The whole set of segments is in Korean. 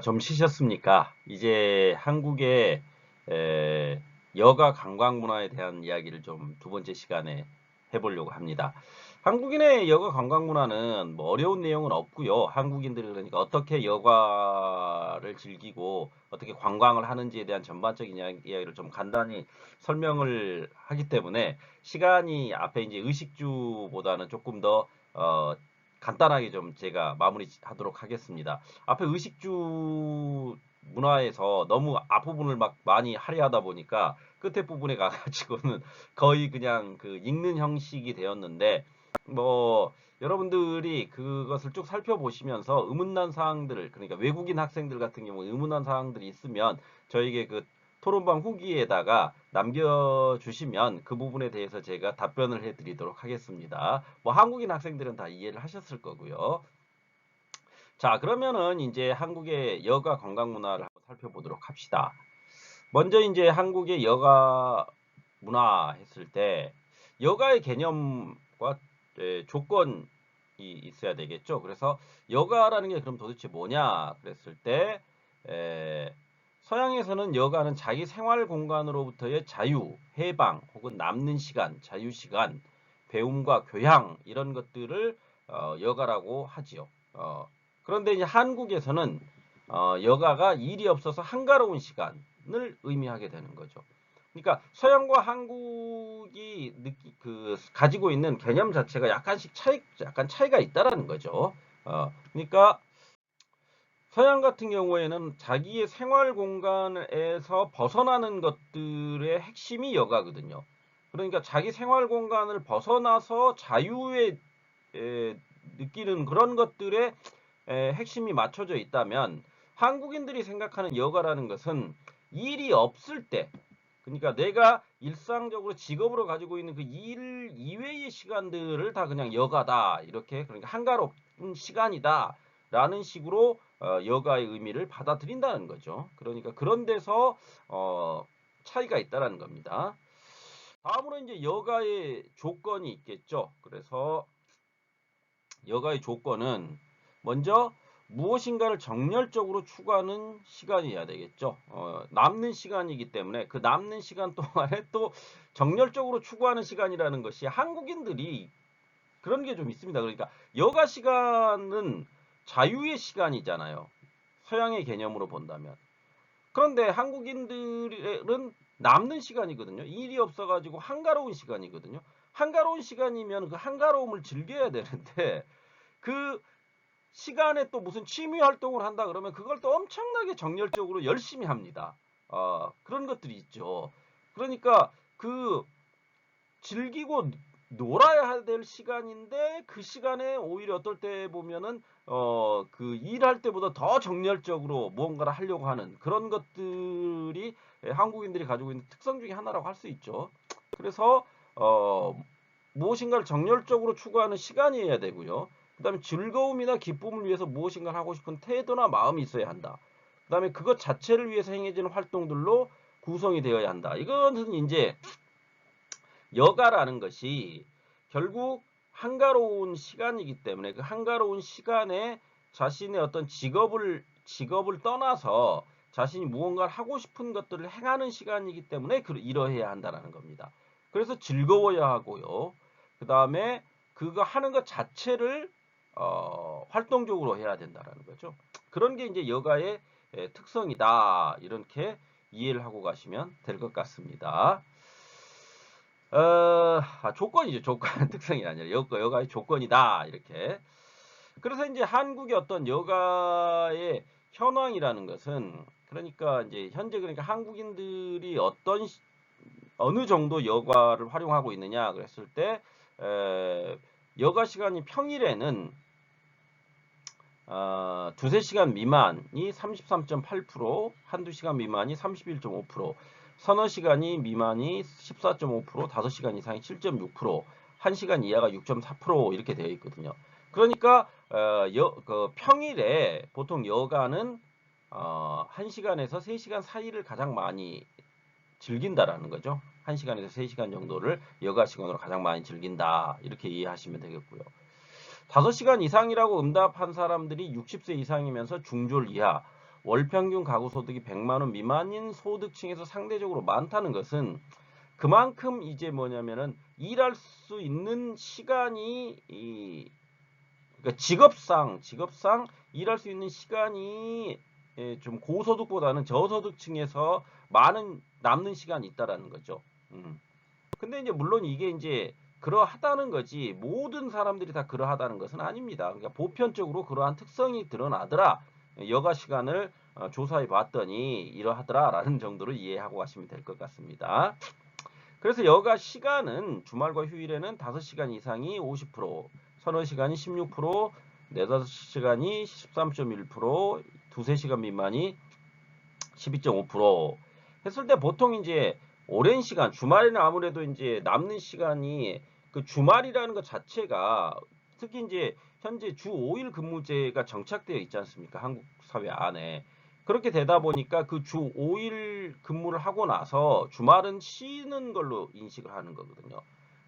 좀 쉬셨습니까? 이제 한국의 에, 여가 관광 문화에 대한 이야기를 좀 두 번째 시간에 해보려고 합니다. 한국인의 여가 관광 문화는 뭐 어려운 내용은 없고요. 한국인들이 그러니까 어떻게 여가를 즐기고 어떻게 관광을 하는지에 대한 전반적인 이야기를 좀 간단히 설명을 하기 때문에 시간이 앞에 이제 의식주보다는 조금 더 간단하게 좀 제가 마무리하도록 하겠습니다. 앞에 의식주 문화에서 너무 앞부분을 막 많이 할애하다 보니까 끝에 부분에 가가지고는 거의 그냥 그 읽는 형식이 되었는데 뭐 여러분들이 그것을 쭉 살펴보시면서 의문난 사항들 그러니까 외국인 학생들 같은 경우 의문난 사항들이 있으면 저에게 그 토론방 후기에다가 남겨주시면 그 부분에 대해서 제가 답변을 해드리도록 하겠습니다. 뭐 한국인 학생들은 다 이해를 하셨을 거고요. 자, 그러면은 이제 한국의 여가 관광 문화를 한번 살펴보도록 합시다. 먼저 이제 한국의 여가 문화 했을 때 여가의 개념과 조건이 있어야 되겠죠. 그래서 여가라는 게 그럼 도대체 뭐냐 그랬을 때 서양에서는 여가는 자기 생활 공간으로부터의 자유, 해방 혹은 남는 시간, 자유 시간, 배움과 교양 이런 것들을 여가라고 하지요. 그런데 이제 한국에서는 여가가 일이 없어서 한가로운 시간을 의미하게 되는 거죠. 그러니까 서양과 한국이 가지고 있는 개념 자체가 약간 차이가 있다라는 거죠. 그러니까 서양 같은 경우에는 자기의 생활 공간에서 벗어나는 것들의 핵심이 여가거든요. 그러니까 자기 생활 공간을 벗어나서 자유에 느끼는 그런 것들의 핵심이 맞춰져 있다면 한국인들이 생각하는 여가라는 것은 일이 없을 때 그러니까 내가 일상적으로 직업으로 가지고 있는 그 일 이외의 시간들을 다 그냥 여가다 이렇게 그러니까 한가로운 시간이다라는 식으로 여가의 의미를 받아들인다는 거죠. 그러니까 그런 데서 차이가 있다라는 겁니다. 다음으로 이제 여가의 조건이 있겠죠. 그래서 여가의 조건은 먼저 무엇인가를 정열적으로 추구하는 시간이어야 되겠죠. 남는 시간이기 때문에 그 남는 시간 동안에 또 정열적으로 추구하는 시간이라는 것이 한국인들이 그런 게 좀 있습니다. 그러니까 여가 시간은 자유의 시간이잖아요. 서양의 개념으로 본다면. 그런데 한국인들은 남는 시간이거든요. 일이 없어가지고 한가로운 시간이거든요. 한가로운 시간이면 그 한가로움을 즐겨야 되는데 그 시간에 또 무슨 취미 활동을 한다 그러면 그걸 또 엄청나게 정열적으로 열심히 합니다. 그런 것들이 있죠. 그러니까 그 즐기고 놀아야 될 시간인데 그 시간에 오히려 어떨 때 보면은 그 일할 때보다 더 정열적으로 무언가를 하려고 하는 그런 것들이 한국인들이 가지고 있는 특성 중에 하나라고 할 수 있죠. 그래서 무엇인가를 정열적으로 추구하는 시간이어야 되고요. 그다음에 즐거움이나 기쁨을 위해서 무엇인가를 하고 싶은 태도나 마음이 있어야 한다. 그다음에 그것 자체를 위해서 행해지는 활동들로 구성이 되어야 한다. 이것은 이제 여가라는 것이 결국 한가로운 시간이기 때문에 그 한가로운 시간에 자신의 어떤 직업을 떠나서 자신이 무언가를 하고 싶은 것들을 행하는 시간이기 때문에 이러해야 한다는 겁니다. 그래서 즐거워야 하고요. 그 다음에 그거 하는 것 자체를 활동적으로 해야 된다는 거죠. 그런 게 이제 여가의 특성이다. 이렇게 이해를 하고 가시면 될 것 같습니다. 조건이죠. 조건 특성이 아니라 여가의 조건이다. 이렇게. 그래서 이제 한국의 어떤 여가의 현황이라는 것은 그러니까 이제 현재 그러니까 한국인들이 어느 정도 여가를 활용하고 있느냐 그랬을 때 여가 시간이 평일에는 두세 시간 미만이 33.8%, 한두 시간 미만이 31.5%, 서너 시간이 미만이 14.5%, 5시간 이상이 7.6%, 1시간 이하가 6.4% 이렇게 되어 있거든요. 그러니까 그 평일에 보통 여가는 1시간에서 3시간 사이를 가장 많이 즐긴다라는 거죠. 1시간에서 3시간 정도를 여가 시간으로 가장 많이 즐긴다. 이렇게 이해하시면 되겠고요. 5시간 이상이라고 응답한 사람들이 60세 이상이면서 중졸 이하. 월 평균 가구 소득이 100만 원 미만인 소득층에서 상대적으로 많다는 것은 그만큼 이제 뭐냐면은 일할 수 있는 시간이 그러니까 직업상 일할 수 있는 시간이 좀 고소득보다는 저소득층에서 많은 남는 시간이 있다라는 거죠. 근데 이제 물론 이게 이제 그러하다는 거지 모든 사람들이 다 그러하다는 것은 아닙니다. 그러니까 보편적으로 그러한 특성이 드러나더라. 여가 시간을 조사해 봤더니 이러하더라라는 정도로 이해하고 가시면 될 것 같습니다. 그래서 여가 시간은 주말과 휴일에는 5시간 이상이 50%, 서너 시간이 16%, 4-5시간이 13.1%, 2-3시간 미만이 12.5% 했을 때 보통 이제 오랜 시간, 주말에는 아무래도 이제 남는 시간이 그 주말이라는 것 자체가 특히 이제 현재 주 5일 근무제가 정착되어 있지 않습니까? 한국 사회 안에. 그렇게 되다 보니까 그 주 5일 근무를 하고 나서 주말은 쉬는 걸로 인식을 하는 거거든요.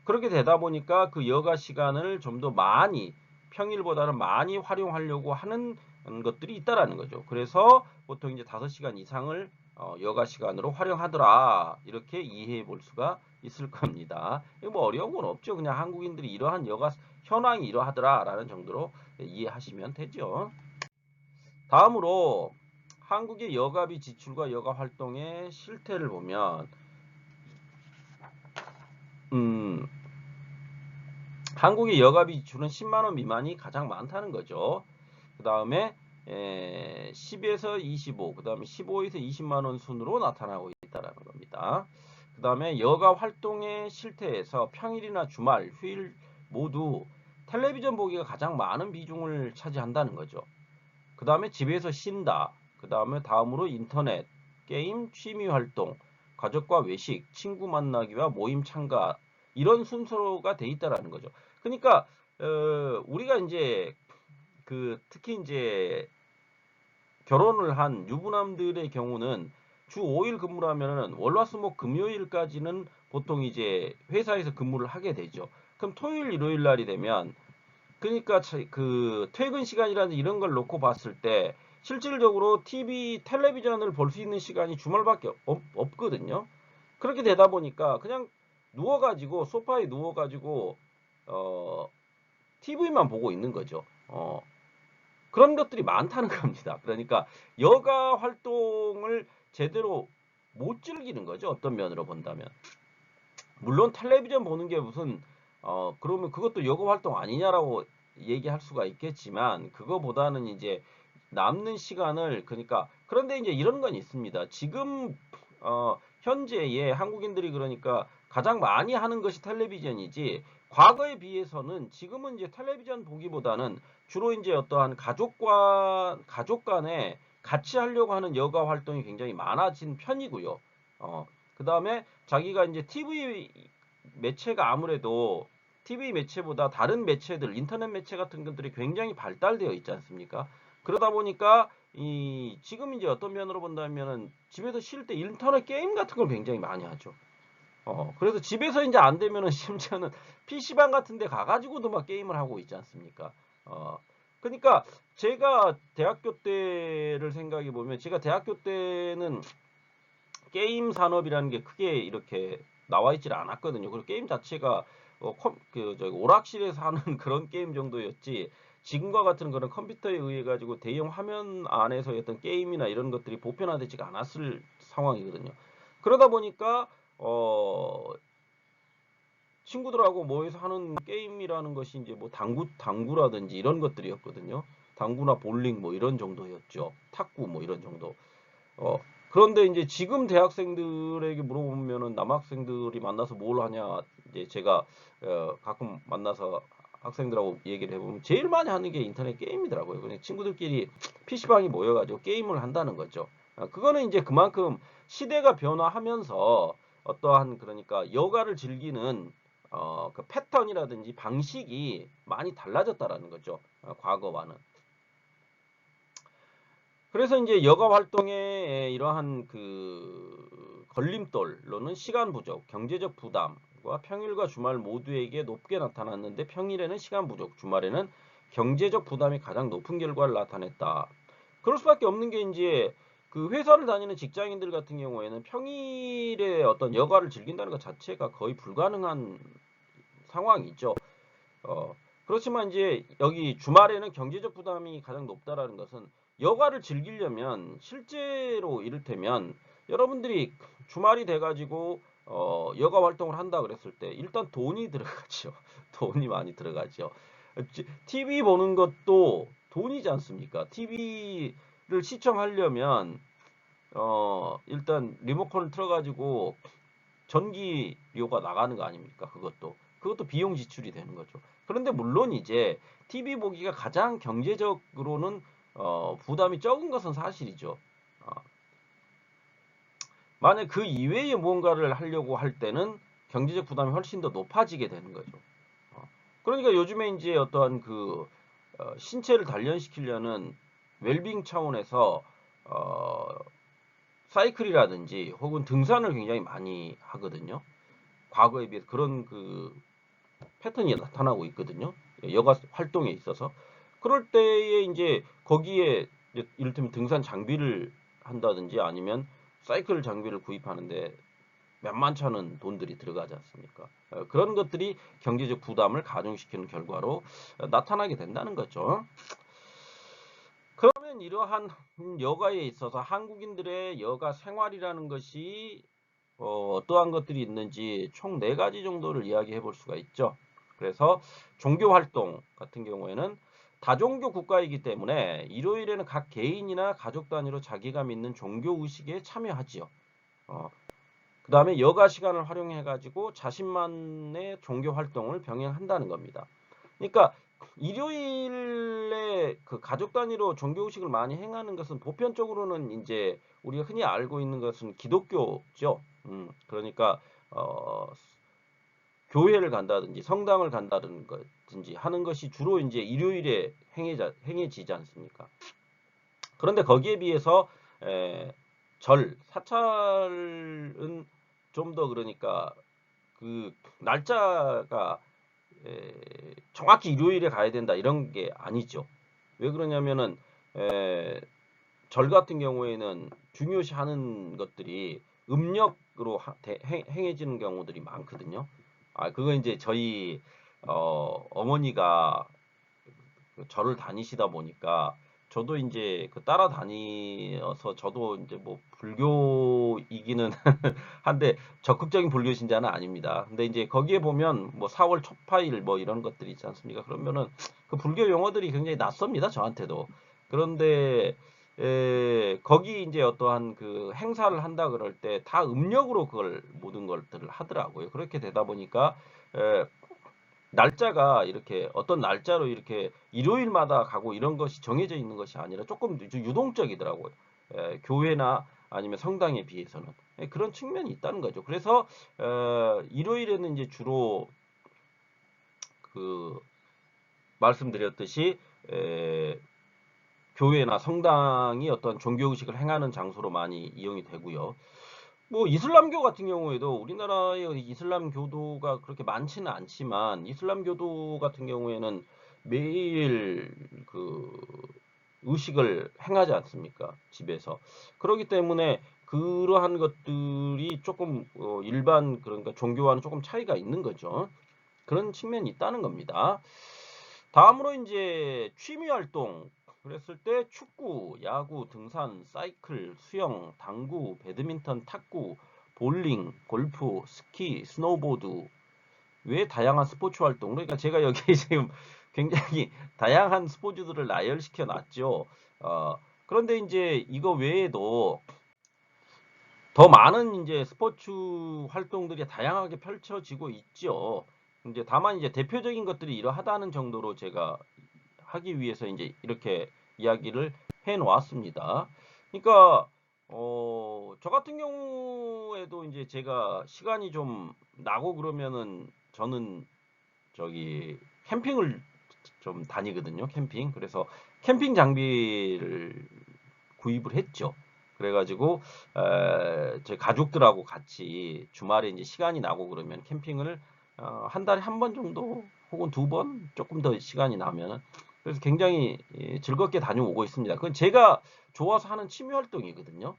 그렇게 되다 보니까 그 여가 시간을 좀 더 많이 평일보다는 많이 활용하려고 하는 것들이 있다라는 거죠. 그래서 보통 이제 5시간 이상을 여가 시간으로 활용하더라. 이렇게 이해해 볼 수가 있을 겁니다. 이거 뭐 어려운 건 없죠. 그냥 한국인들이 이러한 여가 현황이 이러하더라라는 정도로 이해하시면 되죠. 다음으로 한국의 여가비 지출과 여가 활동의 실태를 보면 음, 한국의 여가비 지출은 10만 원 미만이 가장 많다는 거죠. 그 다음에 10에서 25, 그 다음에 15에서 20만 원 순으로 나타나고 있다는 겁니다. 그 다음에 여가 활동의 실태에서 평일이나 주말, 휴일 모두 텔레비전 보기가 가장 많은 비중을 차지한다는 거죠. 그 다음에 집에서 쉰다. 그 다음에 다음으로 인터넷, 게임, 취미 활동, 가족과 외식, 친구 만나기와 모임 참가 이런 순서가 돼 있다라는 거죠. 그러니까 우리가 이제 그 특히 이제 결혼을 한 유부남들의 경우는 주 5일 근무를 하면은 월화수목 금요일까지는 보통 이제 회사에서 근무를 하게 되죠. 그럼 토요일 일요일 날이 되면 그러니까 그 퇴근 시간이라든지 이런 걸 놓고 봤을 때 실질적으로 텔레비전을 볼 수 있는 시간이 주말밖에 없거든요. 그렇게 되다 보니까 그냥 누워가지고 소파에 누워가지고 TV만 보고 있는 거죠. 그런 것들이 많다는 겁니다. 그러니까 여가 활동을 제대로 못 즐기는 거죠. 어떤 면으로 본다면. 물론 텔레비전 보는 게 무슨 그러면 그것도 여가 활동 아니냐라고 얘기할 수가 있겠지만 그거보다는 이제 남는 시간을 그러니까 그런데 이제 이런 건 있습니다. 지금 현재의 한국인들이 그러니까 가장 많이 하는 것이 텔레비전이지 과거에 비해서는 지금은 이제 텔레비전 보기보다는 주로 이제 어떠한 가족 간에 같이 하려고 하는 여가 활동이 굉장히 많아진 편이고요. 그다음에 자기가 이제 TV 매체가 아무래도 TV 매체보다 다른 매체들, 인터넷 매체 같은 것들이 굉장히 발달되어 있지 않습니까? 그러다 보니까 이 지금 이제 어떤 면으로 본다면은 집에서 쉴 때 인터넷 게임 같은 걸 굉장히 많이 하죠. 그래서 집에서 이제 안 되면은 심지어는 PC방 같은 데 가가지고도 막 게임을 하고 있지 않습니까? 그러니까 제가 대학교 때를 생각해 보면 제가 대학교 때는 게임 산업이라는 게 크게 이렇게 나와 있질 않았거든요. 그리고 게임 자체가 오락실에서 하는 그런 게임 정도였지 지금과 같은 그런 컴퓨터에 의해 가지고 대형 화면 안에서 어떤 게임이나 이런 것들이 보편화되지가 않았을 상황이거든요. 그러다 보니까 친구들하고 모여서 하는 게임이라는 것이 이제 뭐 당구라든지 이런 것들이었거든요. 당구나 볼링 뭐 이런 정도였죠. 탁구 뭐 이런 정도. 어, 그런데 이제 지금 대학생들에게 물어보면은 남학생들이 만나서 뭘 하냐, 이제 제가 가끔 만나서 학생들하고 얘기를 해보면 제일 많이 하는 게 인터넷 게임이더라고요. 그냥 친구들끼리 PC방에 모여가지고 게임을 한다는 거죠. 그거는 이제 그만큼 시대가 변화하면서 어떠한 그러니까 여가를 즐기는 그 패턴이라든지 방식이 많이 달라졌다라는 거죠. 과거와는. 그래서 이제 여가 활동의 이러한 그 걸림돌로는 시간 부족, 경제적 부담과 평일과 주말 모두에게 높게 나타났는데 평일에는 시간 부족, 주말에는 경제적 부담이 가장 높은 결과를 나타냈다. 그럴 수밖에 없는 게 이제 그 회사를 다니는 직장인들 같은 경우에는 평일에 어떤 여가를 즐긴다는 것 자체가 거의 불가능한 상황이죠. 어, 그렇지만 이제 여기 주말에는 경제적 부담이 가장 높다라는 것은 여가를 즐기려면 실제로 이를테면 여러분들이 주말이 돼가지고 여가 활동을 한다 그랬을 때 일단 돈이 들어가죠. 돈이 많이 들어가죠. TV 보는 것도 돈이지 않습니까? TV를 시청하려면 일단 리모컨을 틀어가지고 전기료가 나가는 거 아닙니까? 그것도 비용 지출이 되는 거죠. 그런데 물론 이제 TV 보기가 가장 경제적으로는 부담이 적은 것은 사실이죠. 어, 만약 그 이외의 무언가를 하려고 할 때는 경제적 부담이 훨씬 더 높아지게 되는 거죠. 어, 그러니까 요즘에 이제 어떠한 그 신체를 단련시키려는 웰빙 차원에서 어, 사이클이라든지 혹은 등산을 굉장히 많이 하거든요. 과거에 비해서 그런 그 패턴이 나타나고 있거든요. 여가 활동에 있어서. 그럴 때에 이제 거기에 이를테면 등산 장비를 한다든지 아니면 사이클 장비를 구입하는데 몇만치 않은 돈들이 들어가지 않습니까? 그런 것들이 경제적 부담을 가중시키는 결과로 나타나게 된다는 거죠. 그러면 이러한 여가에 있어서 한국인들의 여가 생활이라는 것이 어떠한 것들이 있는지 총 4가지 정도를 이야기해 볼 수가 있죠. 그래서 종교 활동 같은 경우에는 다종교 국가이기 때문에 일요일에는 각 개인이나 가족 단위로 자기가 믿는 종교 의식에 참여하지요. 그 다음에 여가 시간을 활용해 가지고 자신만의 종교 활동을 병행한다는 겁니다. 그러니까 일요일에 그 가족 단위로 종교 의식을 많이 행하는 것은 보편적으로는 이제 우리가 흔히 알고 있는 것은 기독교죠. 그러니까 어, 교회를 간다든지 성당을 간다든지 하는 것이 주로 이제 일요일에 행해지지 않습니까? 그런데 거기에 비해서 에, 사찰은 좀 더 그러니까 그 날짜가 정확히 일요일에 가야 된다 이런 게 아니죠. 왜 그러냐면은 에, 절 같은 경우에는 중요시하는 것들이 음력으로 행해지는 경우들이 많거든요. 아, 그거 이제 저희 어머니가 그 절을 다니시다 보니까 저도 이제 그 따라다녀서 저도 이제 뭐 불교이기는 한데 적극적인 불교 신자는 아닙니다. 근데 이제 거기에 보면 뭐 4월 초파일 뭐 이런 것들이 있지 않습니까? 그러면은 그 불교 용어들이 굉장히 낯섭니다. 저한테도. 그런데 거기 이제 어떠한 그 행사를 한다 그럴 때 다 음력으로 그걸 모든 것들을 하더라고요. 그렇게 되다 보니까 에, 날짜가 이렇게 어떤 날짜로 이렇게 일요일마다 가고 이런 것이 정해져 있는 것이 아니라 조금 유동적이더라고요. 교회나 아니면 성당에 비해서는 그런 측면이 있다는 거죠. 그래서 일요일에는 이제 주로 그 말씀드렸듯이 에, 교회나 성당이 어떤 종교 의식을 행하는 장소로 많이 이용이 되고요. 뭐 이슬람교 같은 경우에도 우리나라의 이슬람 교도가 그렇게 많지는 않지만 이슬람 교도 같은 경우에는 매일 그 의식을 행하지 않습니까? 집에서. 그렇기 때문에 그러한 것들이 조금 일반 그러니까 종교와는 조금 차이가 있는 거죠. 그런 측면이 있다는 겁니다. 다음으로 이제 취미 활동 그랬을 때 축구, 야구, 등산, 사이클, 수영, 당구, 배드민턴, 탁구, 볼링, 골프, 스키, 스노보드 외 다양한 스포츠 활동. 그러니까 제가 여기 지금 굉장히 다양한 스포츠들을 나열시켜 놨죠. 그런데 이제 이거 외에도 더 많은 이제 스포츠 활동들이 다양하게 펼쳐지고 있죠. 이제 다만 이제 대표적인 것들이 이러하다는 정도로 제가 하기 위해서 이제 이렇게 이야기를 해 놓았습니다. 그러니까 저 같은 경우에도 이제 제가 시간이 좀 나고 그러면은 저는 저기 캠핑을 좀 다니거든요. 캠핑. 그래서 캠핑 장비를 구입을 했죠. 그래가지고 제 가족들하고 같이 주말에 이제 시간이 나고 그러면 캠핑을 한 달에 한 번 정도 혹은 2번 조금 더 시간이 나면 그래서 굉장히 즐겁게 다녀오고 있습니다. 그건 제가 좋아서 하는 취미 활동이거든요.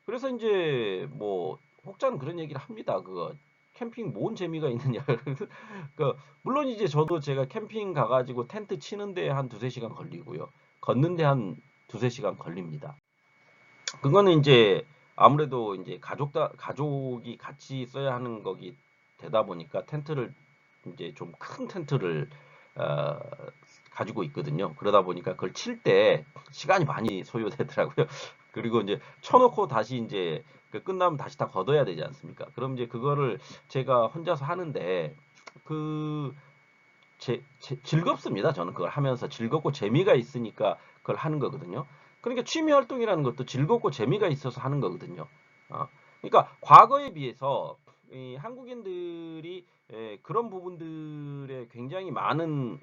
그래서 이제 뭐 혹자는 그런 얘기를 합니다. 그거 캠핑 뭔 재미가 있느냐. 그 물론 이제 저도 제가 캠핑 가가지고 텐트 치는데 한 두세 시간 걸리고요. 걷는데 한 두세 시간 걸립니다. 그거는 이제 아무래도 이제 가족이 같이 써야 하는 거기 되다 보니까 텐트를 이제 좀 큰 텐트를 어, 가지고 있거든요. 그러다 보니까 그걸 칠 때 시간이 많이 소요되더라고요. 그리고 이제 쳐놓고 다시 이제 그 끝나면 다시 다 걷어야 되지 않습니까? 그럼 이제 그거를 제가 혼자서 하는데 그 즐겁습니다. 저는 그걸 하면서 즐겁고 재미가 있으니까 그걸 하는 거거든요. 그러니까 취미 활동이라는 것도 즐겁고 재미가 있어서 하는 거거든요. 그러니까 과거에 비해서 이 한국인들이 그런 부분들에 굉장히 많은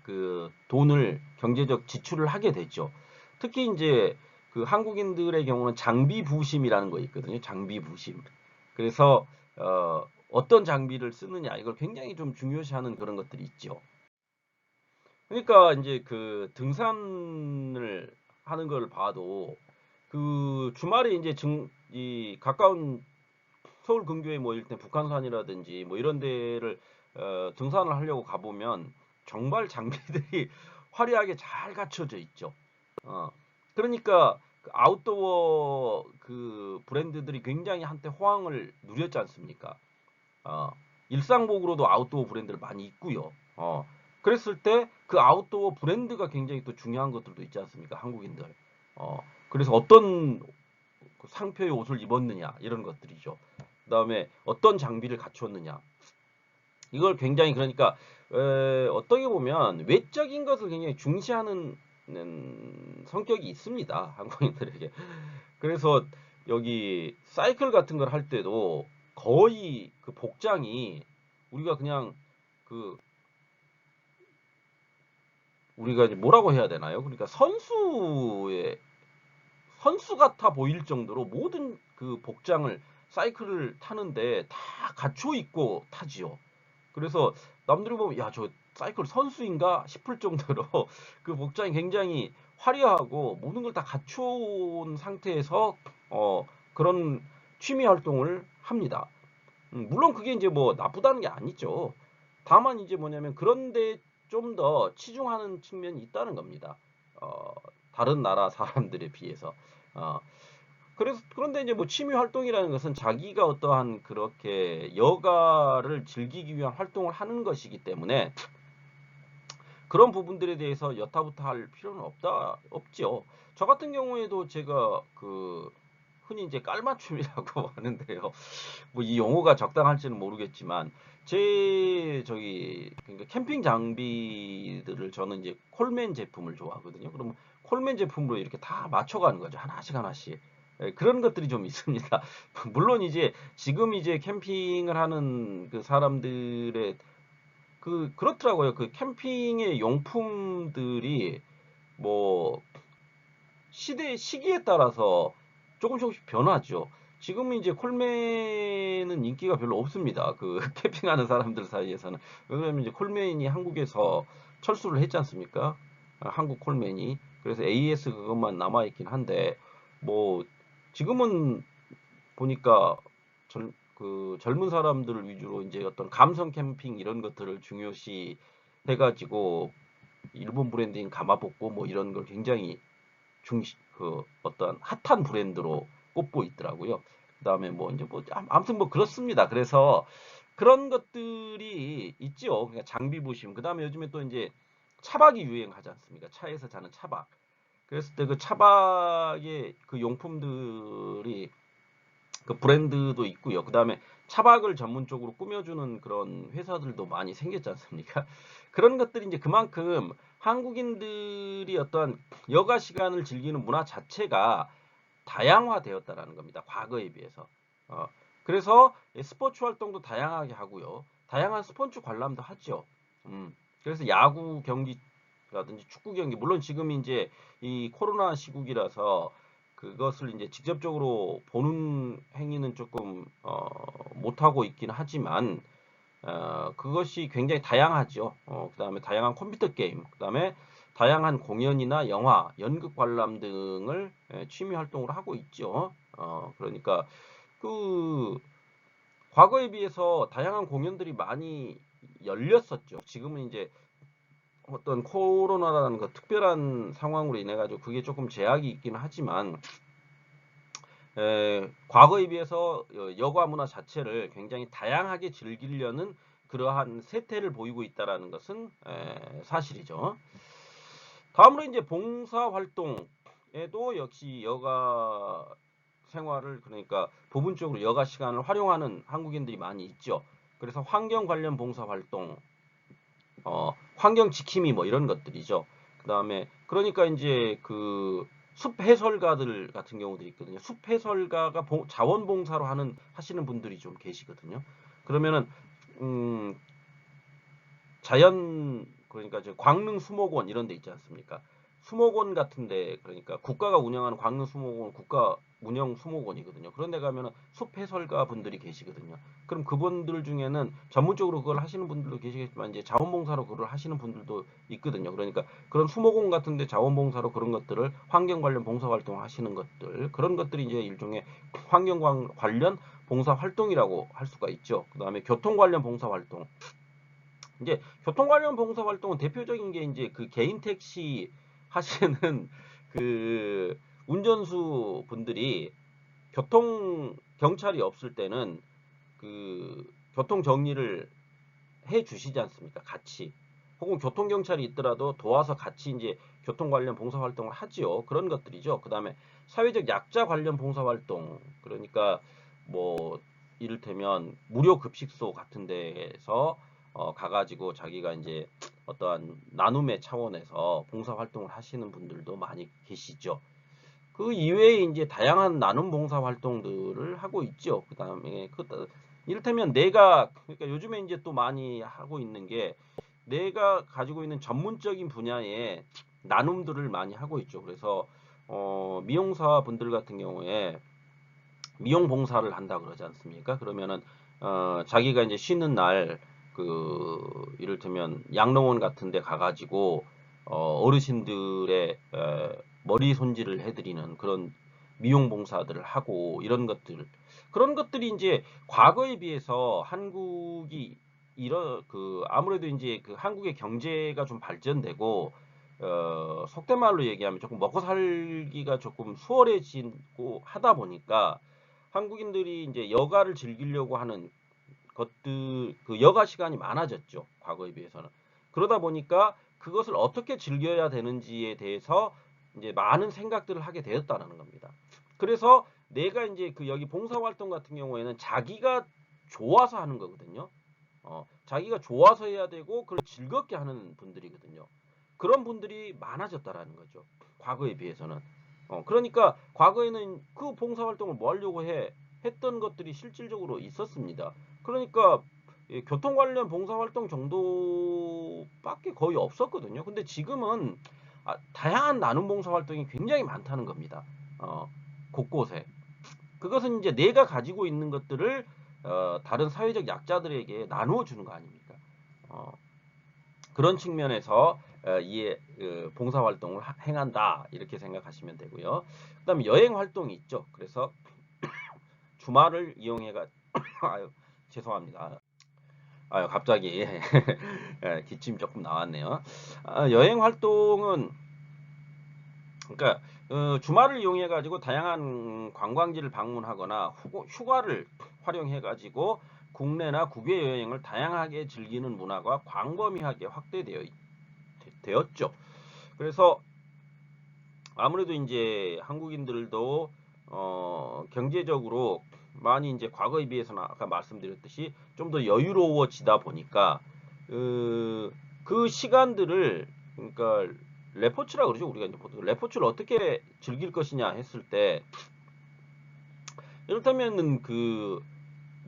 그 돈을 경제적 지출을 하게 되죠. 특히 이제 그 한국인들의 경우는 장비 부심이라는 거 있거든요. 장비 부심. 그래서 어떤 장비를 쓰느냐 이걸 굉장히 좀 중요시하는 그런 것들이 있죠. 그러니까 이제 그 등산을 하는 걸 봐도 그 주말에 이제 이 가까운 서울 근교에 뭐 일단 북한산이라든지 뭐 이런 데를 등산을 하려고 가보면 정말 장비들이 화려하게 잘 갖춰져 있죠. 어, 그러니까 그 아웃도어 그 브랜드들이 굉장히 한때 호황을 누렸지 않습니까? 어, 일상복으로도 아웃도어 브랜드를 많이 있고요. 그랬을 때 그 아웃도어 브랜드가 굉장히 또 중요한 것들도 있지 않습니까? 한국인들. 그래서 어떤 그 상표의 옷을 입었느냐 이런 것들이죠. 그다음에 어떤 장비를 갖추었느냐 이걸 굉장히 그러니까 어떻게 보면 외적인 것을 굉장히 중시하는 성격이 있습니다. 한국인들에게. 그래서 여기 사이클 같은 걸 할 때도 거의 그 복장이 우리가 그냥 그 우리가 이제 뭐라고 해야 되나요? 그러니까 선수 같아 보일 정도로 모든 그 복장을 사이클을 타는데 다 갖춰 입고 타지요. 그래서 남들이 보면 야, 저 사이클 선수인가 싶을 정도로 그 복장이 굉장히 화려하고 모든 걸 다 갖춰온 상태에서 그런 취미 활동을 합니다. 물론 그게 이제 뭐 나쁘다는 게 아니죠. 다만 이제 뭐냐면 그런데 좀 더 치중하는 측면이 있다는 겁니다. 어, 다른 나라 사람들에 비해서. 어, 그래서 그런데 이제 뭐 취미 활동이라는 것은 자기가 어떠한 그렇게 여가를 즐기기 위한 활동을 하는 것이기 때문에 그런 부분들에 대해서 여타부터 할 필요는 없지요. 저 같은 경우에도 제가 그 흔히 이제 깔맞춤이라고 하는데요. 뭐 이 용어가 적당할지는 모르겠지만 저기 캠핑 장비들을 저는 이제 콜맨 제품을 좋아하거든요. 그러면 콜맨 제품으로 이렇게 다 맞춰가는 거죠. 하나씩 하나씩. 그런 것들이 좀 있습니다. 물론 이제 지금 이제 캠핑을 하는 그 사람들의 그렇더라고요. 그 캠핑의 용품들이 뭐 시기에 따라서 조금씩 변하죠. 지금은 이제 콜맨은 인기가 별로 없습니다. 그 캠핑하는 사람들 사이에서는. 왜냐면 이제 콜맨이 한국에서 철수를 했지 않습니까? 한국 콜맨이. 그래서 AS 그것만 남아있긴 한데, 뭐, 지금은 보니까 그 젊은 사람들을 위주로 이제 어떤 감성 캠핑 이런 것들을 중요시 해가지고 일본 브랜드인 가마복고 뭐 이런 걸 굉장히 그 어떤 핫한 브랜드로 꼽고 있더라고요. 그다음에 뭐 이제 뭐 아무튼 뭐 그렇습니다. 그래서 그런 것들이 있죠. 그러니까 장비 부심. 그다음에 요즘에 또 이제 차박이 유행하지 않습니까? 차에서 자는 차박. 그랬을 때 그 차박의 그 용품들이 그 브랜드도 있고요. 그다음에 차박을 전문적으로 꾸며주는 그런 회사들도 많이 생겼지 않습니까? 그런 것들이 이제 그만큼 한국인들이 어떤 여가 시간을 즐기는 문화 자체가 다양화되었다라는 겁니다. 과거에 비해서. 어, 그래서 스포츠 활동도 다양하게 하고요. 다양한 스포츠 관람도 하죠. 그래서 야구 경기라든지 축구 경기, 물론 지금 이제 이 코로나 시국이라서 그것을 이제 직접적으로 보는 행위는 조금 못하고 있긴 하지만 그것이 굉장히 다양하죠. 그다음에 다양한 컴퓨터 게임, 그다음에 다양한 공연이나 영화, 연극 관람 등을 취미 활동으로 하고 있죠. 그러니까 그 과거에 비해서 다양한 공연들이 많이 열렸었죠. 지금은 이제 어떤 코로나라는 그 특별한 상황으로 인해 가지고 그게 조금 제약이 있긴 하지만 과거에 비해서 여가 문화 자체를 굉장히 다양하게 즐기려는 그러한 세태를 보이고 있다라는 것은 사실이죠. 다음으로 이제 봉사 활동에도 역시 여가 생활을 그러니까 부분적으로 여가 시간을 활용하는 한국인들이 많이 있죠. 그래서 환경 관련 봉사 활동, 환경 지킴이 뭐 이런 것들이죠. 그다음에 그러니까 이제 그 숲 해설가들 같은 경우들이 있거든요. 숲 해설가가 자원봉사로 하시는 분들이 좀 계시거든요. 그러면은 음, 자연 그러니까 저 광릉 수목원 이런 데 있지 않습니까? 수목원 같은데 그러니까 국가가 운영하는 광릉 수목원 국가 운영 수목원이거든요. 그런 데 가면은 숲 해설가 분들이 계시거든요. 그럼 그분들 중에는 전문적으로 그걸 하시는 분들도 계시겠지만 이제 자원봉사로 그걸 하시는 분들도 있거든요. 그러니까 그런 수목원 같은데 자원봉사로 그런 것들을 환경 관련 봉사 활동을 하시는 것들 그런 것들이 이제 일종의 환경 관련 봉사 활동이라고 할 수가 있죠. 그다음에 교통 관련 봉사 활동 이제 교통 관련 봉사 활동은 대표적인 게 이제 그 개인 택시 하시는 그 운전수 분들이 교통 경찰이 없을 때는 그 교통 정리를 해 주시지 않습니까? 같이. 혹은 교통 경찰이 있더라도 도와서 같이 이제 교통 관련 봉사 활동을 하지요. 그런 것들이죠. 그다음에 사회적 약자 관련 봉사 활동. 그러니까 뭐 이를테면 무료 급식소 같은 데에서 가가지고 자기가 이제 어떠한 나눔의 차원에서 봉사 활동을 하시는 분들도 많이 계시죠. 그 이외에 이제 다양한 나눔 봉사 활동들을 하고 있죠. 그다음에 이를테면 내가 그러니까 요즘에 이제 또 많이 하고 있는 게 내가 가지고 있는 전문적인 분야의 나눔들을 많이 하고 있죠. 그래서 미용사 분들 같은 경우에 미용 봉사를 한다 그러지 않습니까? 그러면은 자기가 이제 쉬는 날 그 이를테면 양로원 같은 데 가가지고 어르신들의 머리 손질을 해드리는 그런 미용 봉사들을 하고 이런 것들 그런 것들이 이제 과거에 비해서 한국이 이런 그 아무래도 이제 그 한국의 경제가 좀 발전되고 속된 말로 얘기하면 조금 먹고 살기가 조금 수월해지고 하다 보니까 한국인들이 이제 여가를 즐기려고 하는 것들 그 여가 시간이 많아졌죠. 과거에 비해서는. 그러다 보니까 그것을 어떻게 즐겨야 되는지에 대해서 이제 많은 생각들을 하게 되었다는 겁니다. 그래서 내가 이제 그 여기 봉사활동 같은 경우에는 자기가 좋아서 하는 거거든요. 자기가 좋아서 해야 되고 그걸 즐겁게 하는 분들이거든요. 그런 분들이 많아졌다라는 거죠. 과거에 비해서는. 그러니까 과거에는 그 봉사활동을 뭐 하려고 했던 것들이 실질적으로 있었습니다. 그러니까 교통 관련 봉사활동 정도밖에 거의 없었거든요. 근데 지금은 다양한 나눔 봉사활동이 굉장히 많다는 겁니다. 곳곳에. 그것은 이제 내가 가지고 있는 것들을 다른 사회적 약자들에게 나누어 주는 거 아닙니까? 어, 그런 측면에서 봉사 활동을 행한다 이렇게 생각하시면 되고요. 그다음에 여행 활동이 있죠. 그래서 주말을 이용해가 아유 죄송합니다. 아유 갑자기 기침 조금 나왔네요. 여행 활동은 그러니까 주말을 이용해 가지고 다양한 관광지를 방문하거나 휴가를 활용해 가지고 국내나 국외 여행을 다양하게 즐기는 문화가 광범위하게 되었죠. 그래서 아무래도 이제 한국인들도 경제적으로 많이 이제 과거에 비해서는 아까 말씀드렸듯이 좀 더 여유로워지다 보니까 그 시간들을 그러니까 레포츠라 그러죠. 우리가 이제 보통 레포츠를 어떻게 즐길 것이냐 했을 때 이렇다면은 그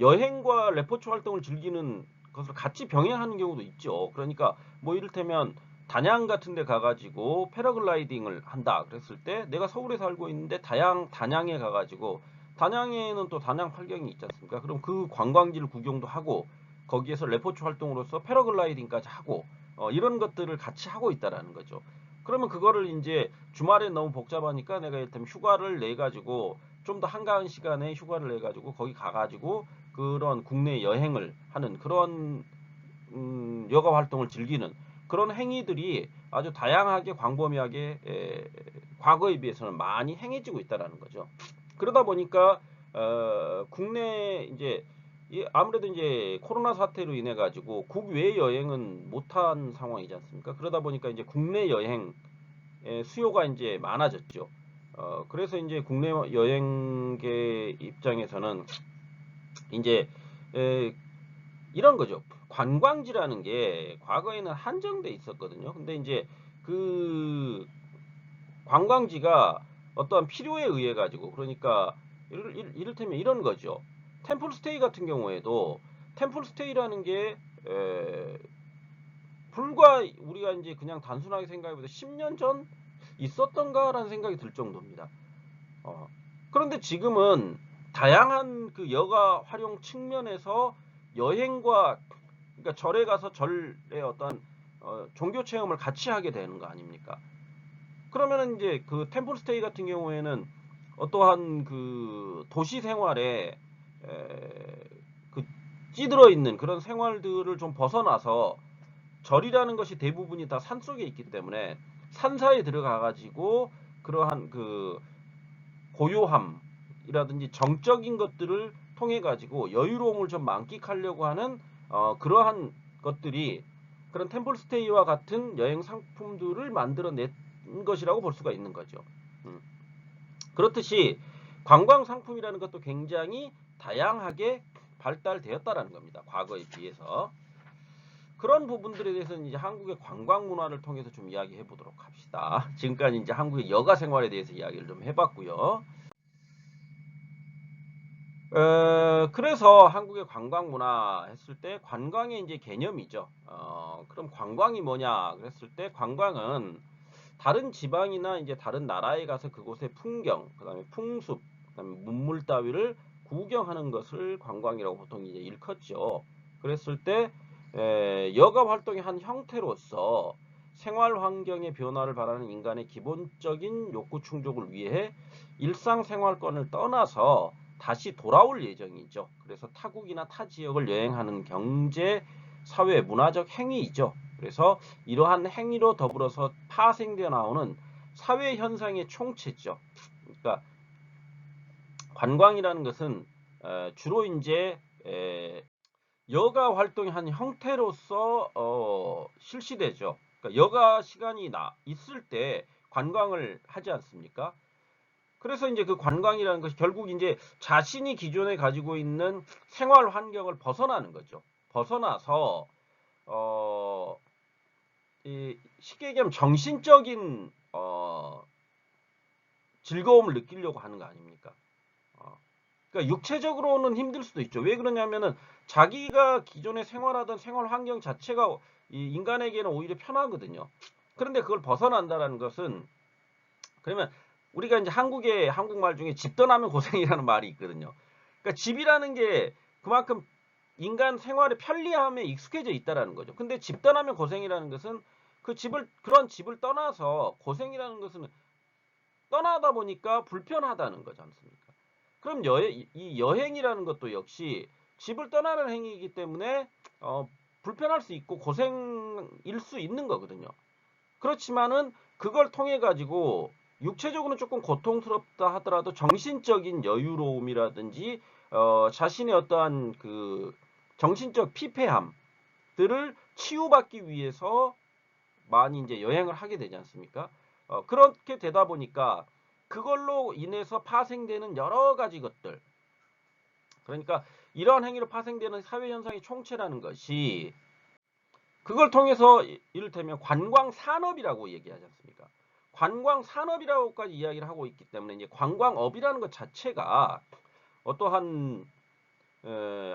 여행과 레포츠 활동을 즐기는 것을 같이 병행하는 경우도 있죠. 그러니까 뭐 이를테면 단양 같은 데 가가지고 패러글라이딩을 한다 그랬을 때 내가 서울에 살고 있는데 단양에 가가지고 단양에는 또 단양 팔경이 있지 않습니까? 그럼 그 관광지를 구경도 하고 거기에서 레포츠 활동으로서 패러글라이딩까지 하고 이런 것들을 같이 하고 있다라는 거죠. 그러면 그거를 이제 주말에 너무 복잡하니까 내가 일단 휴가를 내 가지고 좀 더 한가한 시간에 휴가를 내 가지고 거기 가 가지고 그런 국내 여행을 하는 그런 여가 활동을 즐기는 그런 행위들이 아주 다양하게 광범위하게 과거에 비해서는 많이 행해지고 있다라는 거죠. 그러다 보니까 국내 이제 아무래도 이제 코로나 사태로 인해 가지고 국외 여행은 못한 상황이지 않습니까? 그러다 보니까 이제 국내 여행 수요가 이제 많아졌죠. 그래서 이제 국내 여행계 입장에서는 이제 에, 이런 거죠. 관광지라는 게 과거에는 한정돼 있었거든요. 근데 이제 그 관광지가 어떠한 필요에 의해 가지고 그러니까 이를테면 이런 거죠. 템플스테이 같은 경우에도 템플스테이라는 게 불과 우리가 이제 그냥 단순하게 생각해보다 10년 전 있었던가라는 생각이 들 정도입니다. 어, 그런데 지금은 다양한 그 여가 활용 측면에서 여행과 그러니까 절에 가서 절의 어떤 종교 체험을 같이 하게 되는 거 아닙니까? 그러면은 이제 그 템플스테이 같은 경우에는 어떠한 그 도시 생활에 그 찌들어 있는 그런 생활들을 좀 벗어나서 절이라는 것이 대부분이 다 산속에 있기 때문에 산사에 들어가 가지고 그러한 그 고요함이라든지 정적인 것들을 통해 가지고 여유로움을 좀 만끽하려고 하는 그러한 것들이 그런 템플스테이와 같은 여행 상품들을 만들어낸 것이라고 볼 수가 있는 거죠. 그렇듯이 관광 상품이라는 것도 굉장히 다양하게 발달되었다라는 겁니다. 과거에 비해서. 그런 부분들에 대해서는 이제 한국의 관광 문화를 통해서 좀 이야기해 보도록 합시다. 지금까지 이제 한국의 여가 생활에 대해서 이야기를 좀 해봤고요. 그래서 한국의 관광 문화 했을 때 관광의 이제 개념이죠. 그럼 관광이 뭐냐 그랬을 때 관광은 다른 지방이나 이제 다른 나라에 가서 그곳의 풍경, 그다음에 풍습, 그다음에 문물 따위를 구경하는 것을 관광이라고 보통 이제 일컫죠. 그랬을 때 여가 활동의 한 형태로서 생활 환경의 변화를 바라는 인간의 기본적인 욕구 충족을 위해 일상생활권을 떠나서 다시 돌아올 예정이죠. 그래서 타국이나 타 지역을 여행하는 경제, 사회, 문화적 행위이죠. 그래서 이러한 행위로 더불어서 파생되어 나오는 사회 현상의 총체죠. 그러니까 관광이라는 것은 주로 이제 여가 활동의 한 형태로서 실시되죠. 그러니까 여가 시간이 있을 때 관광을 하지 않습니까? 그래서 이제 그 관광이라는 것이 결국 이제 자신이 기존에 가지고 있는 생활 환경을 벗어나는 거죠. 벗어나서 어, 쉽게 얘기하면 정신적인 즐거움을 느끼려고 하는 거 아닙니까? 어, 그러니까 육체적으로는 힘들 수도 있죠. 왜 그러냐면은 자기가 기존에 생활하던 생활 환경 자체가 이 인간에게는 오히려 편하거든요. 그런데 그걸 벗어난다라는 것은 그러면 우리가 이제 한국의 한국말 중에 집 떠나면 고생이라는 말이 있거든요. 그러니까 집이라는 게 그만큼 인간 생활의 편리함에 익숙해져 있다라는 거죠. 근데 집 떠나면 고생이라는 것은 그런 집을 떠나서 고생이라는 것은 떠나다 보니까 불편하다는 거지 않습니까? 그럼 이 여행이라는 것도 역시 집을 떠나는 행위이기 때문에 불편할 수 있고 고생일 수 있는 거거든요. 그렇지만은 그걸 통해 가지고 육체적으로는 조금 고통스럽다 하더라도 정신적인 여유로움이라든지 자신의 어떠한 그 정신적 피폐함들을 치유받기 위해서 많이 이제 여행을 하게 되지 않습니까? 그렇게 되다 보니까 그걸로 인해서 파생되는 여러 가지 것들. 그러니까 이러한 행위로 파생되는 사회 현상의 총체라는 것이 그걸 통해서 이를테면 관광 산업이라고 얘기하지 않습니까? 관광 산업이라고까지 이야기를 하고 있기 때문에 이제 관광업이라는 것 자체가 어떠한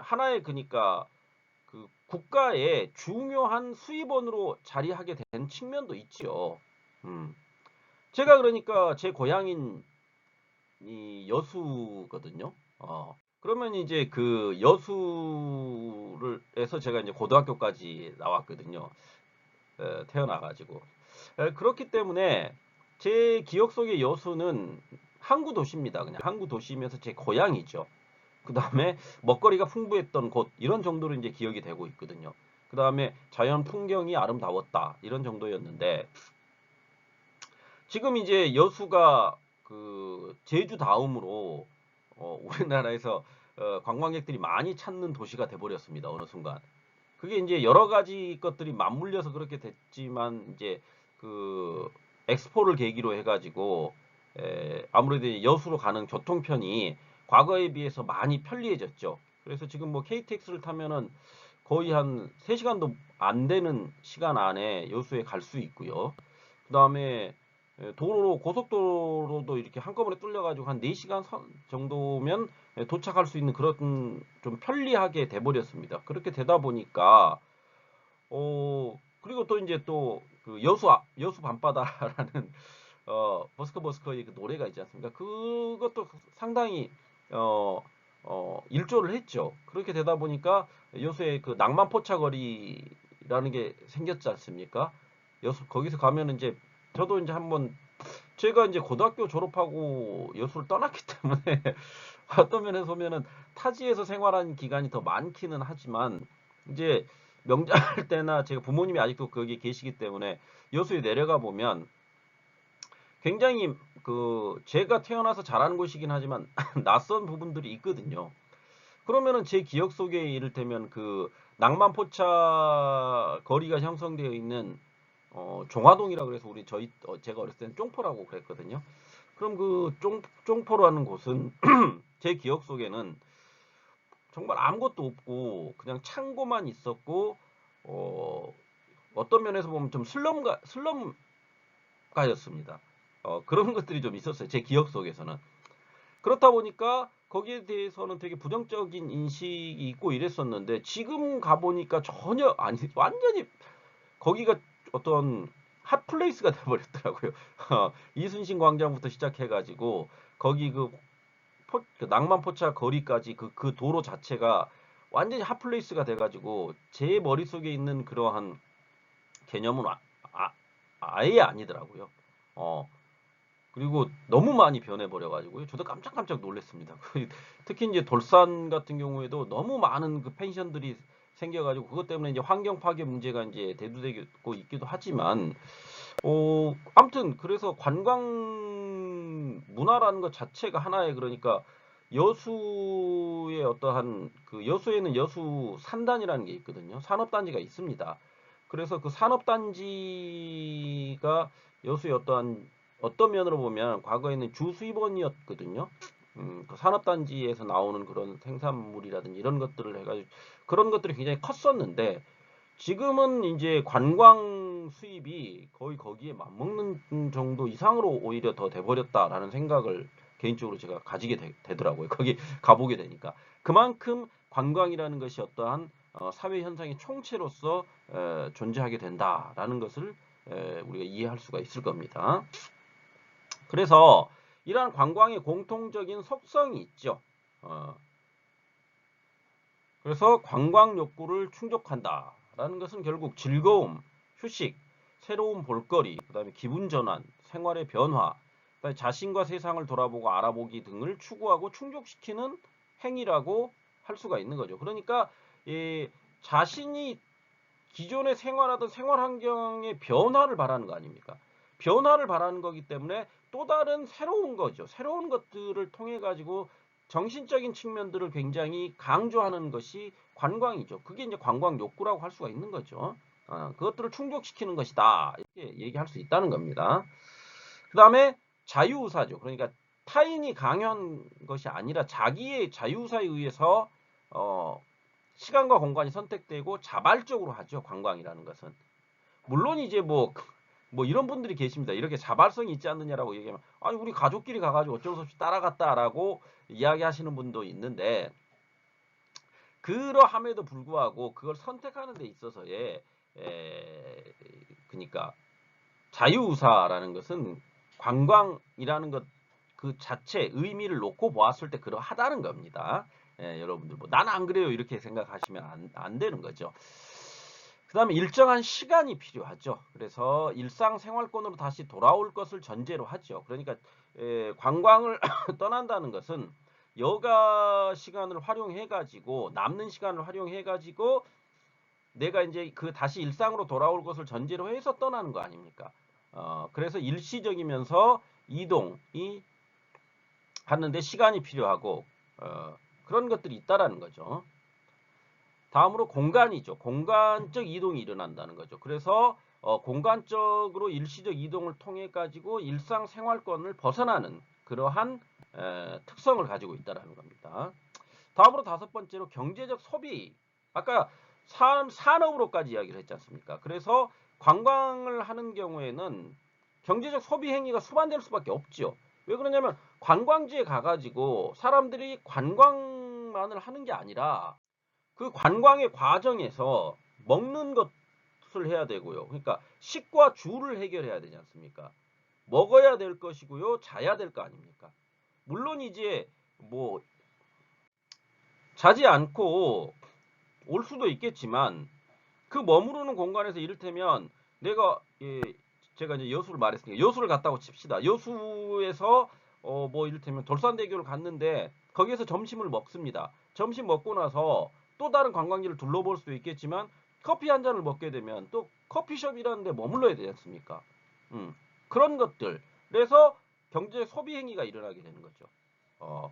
하나의 그러니까 그 국가의 중요한 수입원으로 자리하게 된 측면도 있지요. 음. 제가 그러니까 제 고향인 이 여수거든요. 그러면 이제 그 여수를 해서 제가 이제 고등학교까지 나왔거든요. 태어나가지고. 그렇기 때문에 제 기억 속의 여수는 항구 도시입니다. 그냥 항구 도시면서 제 고향이죠. 그 다음에 먹거리가 풍부했던 곳 이런 정도로 이제 기억이 되고 있거든요. 그 다음에 자연 풍경이 아름다웠다 이런 정도였는데 지금 이제 여수가 그 제주 다음으로 우리나라에서 관광객들이 많이 찾는 도시가 돼버렸습니다. 어느 순간. 그게 이제 여러 가지 것들이 맞물려서 그렇게 됐지만 이제 그 엑스포를 계기로 해가지고 아무래도 여수로 가는 교통편이 과거에 비해서 많이 편리해졌죠. 그래서 지금 뭐 KTX를 타면은 거의 한 3시간도 안 되는 시간 안에 여수에 갈 수 있고요. 그 다음에 도로, 고속도로도 이렇게 한꺼번에 뚫려가지고 한 4시간 정도면 도착할 수 있는 그런 좀 편리하게 돼버렸습니다. 그렇게 되다 보니까, 그리고 또 이제 또 그 여수 밤바다라는, 버스커의 그 노래가 있지 않습니까? 그것도 상당히, 어, 일조를 했죠. 그렇게 되다 보니까 여수에 그 낭만 포차거리라는 게 생겼지 않습니까? 여수, 거기서 가면은 이제 저도 이제 한번 제가 이제 고등학교 졸업하고 여수를 떠났기 때문에 어떤 면에서 보면은 타지에서 생활한 기간이 더 많기는 하지만 이제 명절 때나 제가 부모님이 아직도 거기 계시기 때문에 여수에 내려가 보면 굉장히 그 제가 태어나서 자란 곳이긴 하지만 낯선 부분들이 있거든요. 그러면은 제 기억 속에 이를테면 그 낭만포차 거리가 형성되어 있는 종화동이라 그래서 제가 어렸을 때는 쫑포라고 그랬거든요. 그럼 그 쫑포라는 곳은 제 기억 속에는 정말 아무것도 없고 그냥 창고만 있었고 어, 어떤 면에서 보면 좀 슬럼가였습니다. 그런 것들이 좀 있었어요. 제 기억 속에서는. 그렇다 보니까 거기에 대해서는 되게 부정적인 인식이 있고 이랬었는데 지금 가보니까 전혀 아니 완전히 거기가 어떤 핫플레이스가 돼버렸더라고요. 이순신 광장부터 시작해가지고 거기 그 낭만포차 거리까지 그 도로 자체가 완전히 핫플레이스가 돼가지고 제 머릿속에 있는 그러한 개념은 아, 아예 아니더라고요. 어, 그리고 너무 많이 변해버려가지고요. 저도 깜짝깜짝 놀랐습니다. 특히 이제 돌산 같은 경우에도 너무 많은 그 펜션들이 생겨가지고 그것 때문에 이제 환경 파괴 문제가 이제 대두되고 있기도 하지만, 아무튼 그래서 관광 문화라는 것 자체가 하나의 그러니까 여수의 어떠한 그 여수에는 여수 산단이라는 게 있거든요. 산업단지가 있습니다. 그래서 그 산업단지가 여수의 어떤 면으로 보면 과거에는 주수입원이었거든요. 그 산업단지에서 나오는 그런 생산물이라든지 이런 것들을 해가지고 그런 것들이 굉장히 컸었는데 지금은 이제 관광 수입이 거의 거기에 맞먹는 정도 이상으로 오히려 더 돼버렸다라는 생각을 개인적으로 제가 가지게 되더라고요. 거기 가보게 되니까. 그만큼 관광이라는 것이 어떠한 사회 현상의 총체로서 존재하게 된다라는 것을 우리가 이해할 수가 있을 겁니다. 그래서 이러한 관광의 공통적인 속성이 있죠. 그래서 관광 욕구를 충족한다라는 것은 결국 즐거움, 휴식, 새로운 볼거리, 그다음에 기분 전환, 생활의 변화, 그다음에 자신과 세상을 돌아보고 알아보기 등을 추구하고 충족시키는 행위라고 할 수가 있는 거죠. 그러니까 이 자신이 기존에 생활하던 생활 환경의 변화를 바라는 거 아닙니까? 변화를 바라는 거기 때문에 또 다른 새로운 거죠. 새로운 것들을 통해 가지고 정신적인 측면들을 굉장히 강조하는 것이 관광이죠. 그게 이제 관광 욕구라고 할 수가 있는 거죠. 그것들을 충족시키는 것이다. 이렇게 얘기할 수 있다는 겁니다. 그 다음에 자유의사죠. 그러니까 타인이 강요한 것이 아니라 자기의 자유의사에 의해서 시간과 공간이 선택되고 자발적으로 하죠. 관광이라는 것은. 물론 이제 뭐 이런 분들이 계십니다. 이렇게 자발성이 있지 않느냐라고 얘기하면 아니 우리 가족끼리 가가지고 어쩔 수 없이 따라갔다라고 이야기하시는 분도 있는데 그러함에도 불구하고 그걸 선택하는 데 있어서의 그러니까 자유의사라는 것은 관광이라는 것 그 자체 의미를 놓고 보았을 때 그러하다는 겁니다. 예, 여러분들 뭐 나는 안 그래요 이렇게 생각하시면 안 되는 거죠. 그 다음에 일정한 시간이 필요하죠. 그래서 일상생활권으로 다시 돌아올 것을 전제로 하죠. 그러니까 관광을 떠난다는 것은 여가 시간을 활용해 가지고 남는 시간을 활용해 가지고 내가 이제 그 다시 일상으로 돌아올 것을 전제로 해서 떠나는 거 아닙니까? 그래서 일시적이면서 이동이 하는데 시간이 필요하고 그런 것들이 있다라는 거죠. 다음으로 공간이죠. 공간적 이동이 일어난다는 거죠. 그래서 공간적으로 일시적 이동을 통해 가지고 일상생활권을 벗어나는 그러한 특성을 가지고 있다는 겁니다. 다음으로 다섯 번째로 경제적 소비. 아까 산업으로까지 이야기를 했지 않습니까? 그래서 관광을 하는 경우에는 경제적 소비 행위가 수반될 수밖에 없죠. 왜 그러냐면 관광지에 가가지고 사람들이 관광만을 하는 게 아니라 그 관광의 과정에서 먹는 것을 해야 되고요. 그러니까 식과 주를 해결해야 되지 않습니까? 먹어야 될 것이고요. 자야 될 거 아닙니까? 물론 이제 뭐 자지 않고 올 수도 있겠지만 그 머무르는 공간에서 이를테면 내가 제가 이제 여수를 말했으니까 여수를 갔다고 칩시다. 여수에서 뭐 이를테면 돌산대교를 갔는데 거기에서 점심을 먹습니다. 점심 먹고 나서 또 다른 관광지를 둘러볼 수도 있겠지만 커피 한 잔을 먹게 되면 또 커피숍이라는 데 머물러야 되지 않습니까? 그런 것들. 그래서 경제 소비 행위가 일어나게 되는 거죠. 어,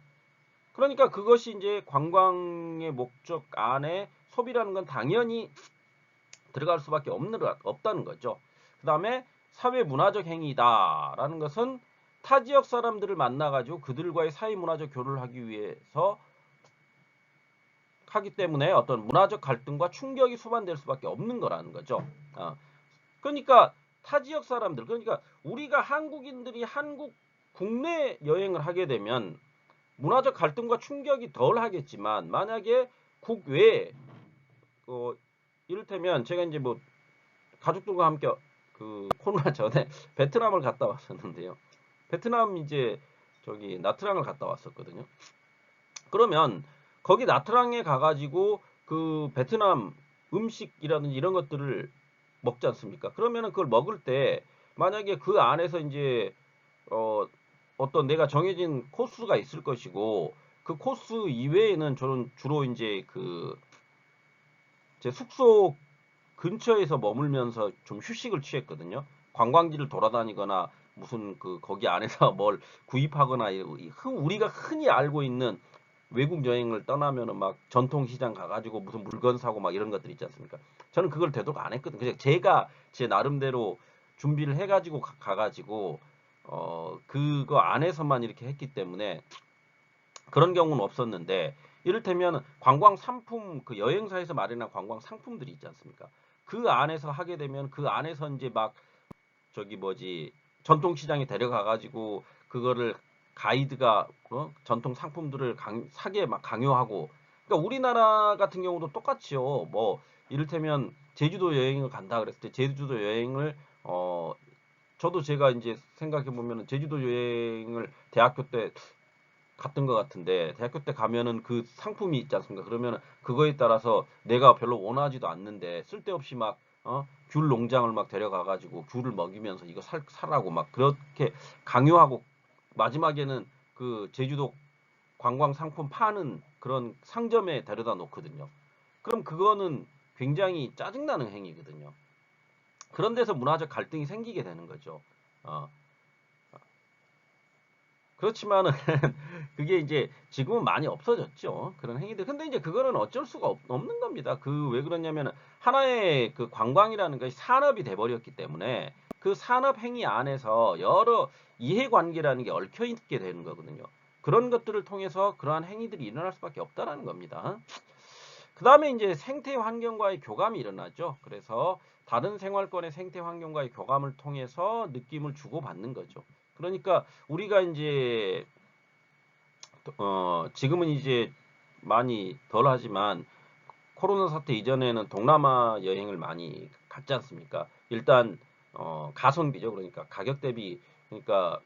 그러니까 그것이 이제 관광의 목적 안에 소비라는 건 당연히 들어갈 수밖에 없다는 거죠. 그 다음에 사회 문화적 행위다라는 것은 타 지역 사람들을 만나가지고 그들과의 사회 문화적 교류를 하기 위해서 하기 때문에 어떤 문화적 갈등과 충격이 수반될 수밖에 없는 거라는 거죠. 그러니까 타 지역 사람들, 그러니까 우리가 한국인들이 한국 국내 여행을 하게 되면 문화적 갈등과 충격이 덜 하겠지만 만약에 국외에 이를테면 제가 이제 뭐 가족들과 함께 그 코로나 전에 베트남을 갔다 왔었는데요. 베트남 이제 저기 나트랑을 갔다 왔었거든요. 그러면 거기 나트랑에 가가지고 그 베트남 음식이라든지 이런 것들을 먹지 않습니까? 그러면은 그걸 먹을 때 만약에 그 안에서 이제 어떤 내가 정해진 코스가 있을 것이고 그 코스 이외에는 저는 주로 이제 그 제 숙소 근처에서 머물면서 좀 휴식을 취했거든요. 관광지를 돌아다니거나 무슨 그 거기 안에서 뭘 구입하거나 우리가 흔히 알고 있는 외국 여행을 떠나면은 막 전통시장 가가지고 무슨 물건 사고 막 이런 것들 있지 않습니까? 저는 그걸 되도록 안 했거든요. 그냥 제가 제 나름대로 준비를 해가지고 가가지고 그거 안에서만 이렇게 했기 때문에 그런 경우는 없었는데 이를테면 관광 상품 그 여행사에서 마련한 관광 상품들이 있지 않습니까? 그 안에서 하게 되면 그 안에서 이제 막 저기 뭐지 전통시장에 데려가 가지고 그거를 가이드가 전통 상품들을 사게 막 강요하고 그러니까 우리나라 같은 경우도 똑같이요. 뭐 이를테면 제주도 여행을 간다 그랬을 때 제주도 여행을 저도 제가 이제 생각해 보면은 제주도 여행을 대학교 때 갔던 것 같은데 대학교 때 가면은 그 상품이 있지 않습니까? 그러면은 그거에 따라서 내가 별로 원하지도 않는데 쓸데없이 막 귤 농장을 막 데려가 가지고 귤을 먹이면서 이거 사라고 막 그렇게 강요하고 마지막에는 그 제주도 관광 상품 파는 그런 상점에 데려다 놓거든요. 그럼 그거는 굉장히 짜증나는 행위거든요. 그런 데서 문화적 갈등이 생기게 되는 거죠. 어, 그렇지만은 그게 이제 지금은 많이 없어졌죠. 그런 행위들. 근데 이제 그거는 어쩔 수가 없는 겁니다. 그 왜 그러냐면은 하나의 그 관광이라는 것이 산업이 돼 버렸기 때문에 그 산업 행위 안에서 여러 이해관계라는 게 얽혀 있게 되는 거거든요. 그런 것들을 통해서 그러한 행위들이 일어날 수밖에 없다라는 겁니다. 그다음에 이제 생태 환경과의 교감이 일어나죠. 그래서 다른 생활권의 생태 환경과의 교감을 통해서 느낌을 주고받는 거죠. 그러니까 우리가 이제 지금은 이제 많이 덜 하지만 코로나 사태 이전에는 동남아 여행을 많이 갔지 않습니까? 일단 가성비죠. 그러니까 가격 대비 그러니까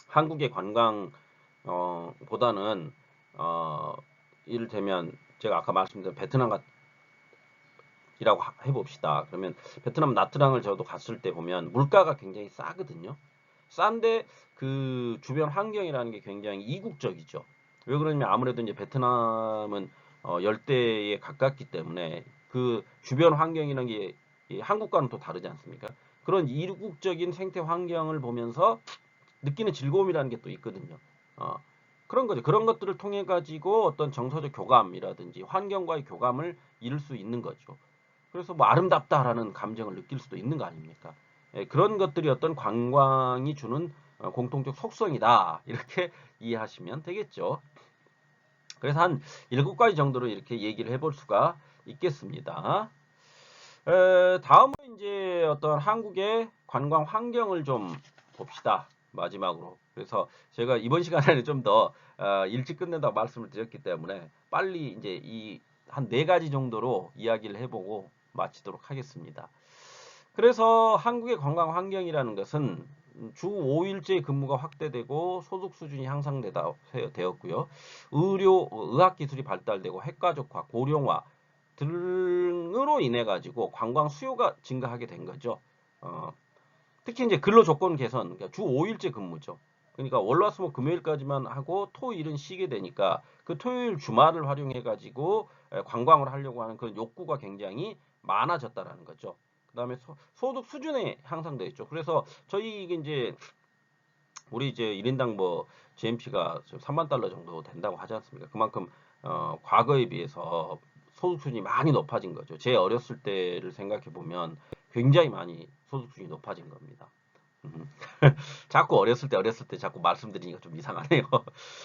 한국의 관광 보다는 어, 이를테면 제가 아까 말씀드린 베트남 이라고 해봅시다. 그러면 베트남 나트랑을 저도 갔을 때 보면 물가가 굉장히 싸거든요. 싼데 그 주변 환경이라는 게 굉장히 이국적이죠. 왜 그러냐면 아무래도 이제 베트남은 열대에 가깝기 때문에 그 주변 환경이라는 게 한국과는 또 다르지 않습니까? 그런 이국적인 생태 환경을 보면서 느끼는 즐거움이라는 게 또 있거든요. 어, 그런 거죠. 그런 것들을 통해 가지고 어떤 정서적 교감이라든지 환경과의 교감을 이룰 수 있는 거죠. 그래서 뭐 아름답다라는 감정을 느낄 수도 있는 거 아닙니까? 예, 그런 것들이 어떤 관광이 주는 공통적 속성이다. 이렇게 이해하시면 되겠죠. 그래서 한 7가지 정도로 이렇게 얘기를 해볼 수가 있겠습니다. 다음은 이제 어떤 한국의 관광 환경을 좀 봅시다. 마지막으로. 그래서 제가 이번 시간에는 좀 더 일찍 끝낸다고 말씀을 드렸기 때문에 빨리 이제 이 한 4가지 정도로 이야기를 해보고 마치도록 하겠습니다. 그래서 한국의 관광 환경이라는 것은 주 5일제 근무가 확대되고 소득 수준이 향상되었고요. 의학 기술이 발달되고 핵가족화, 고령화 등으로 인해 가지고 관광 수요가 증가하게 된 거죠. 특히 이제 근로 조건 개선, 그러니까 주 5일제 근무죠. 그러니까 월화수목 금요일까지만 하고 토일은 쉬게 되니까 그 토요일 주말을 활용해 가지고 관광을 하려고 하는 그런 욕구가 굉장히 많아졌다라는 거죠. 그다음에 소득 수준이 향상돼 있죠. 그래서 저희 이제 우리 이제 1인당 뭐 GNP가 3만 달러 정도 된다고 하지 않습니까? 그만큼 과거에 비해서 소득 수준이 많이 높아진 거죠. 제 어렸을 때를 생각해 보면 굉장히 많이 소득 수준이 높아진 겁니다. 자꾸 어렸을 때 자꾸 말씀드리니까 좀 이상하네요.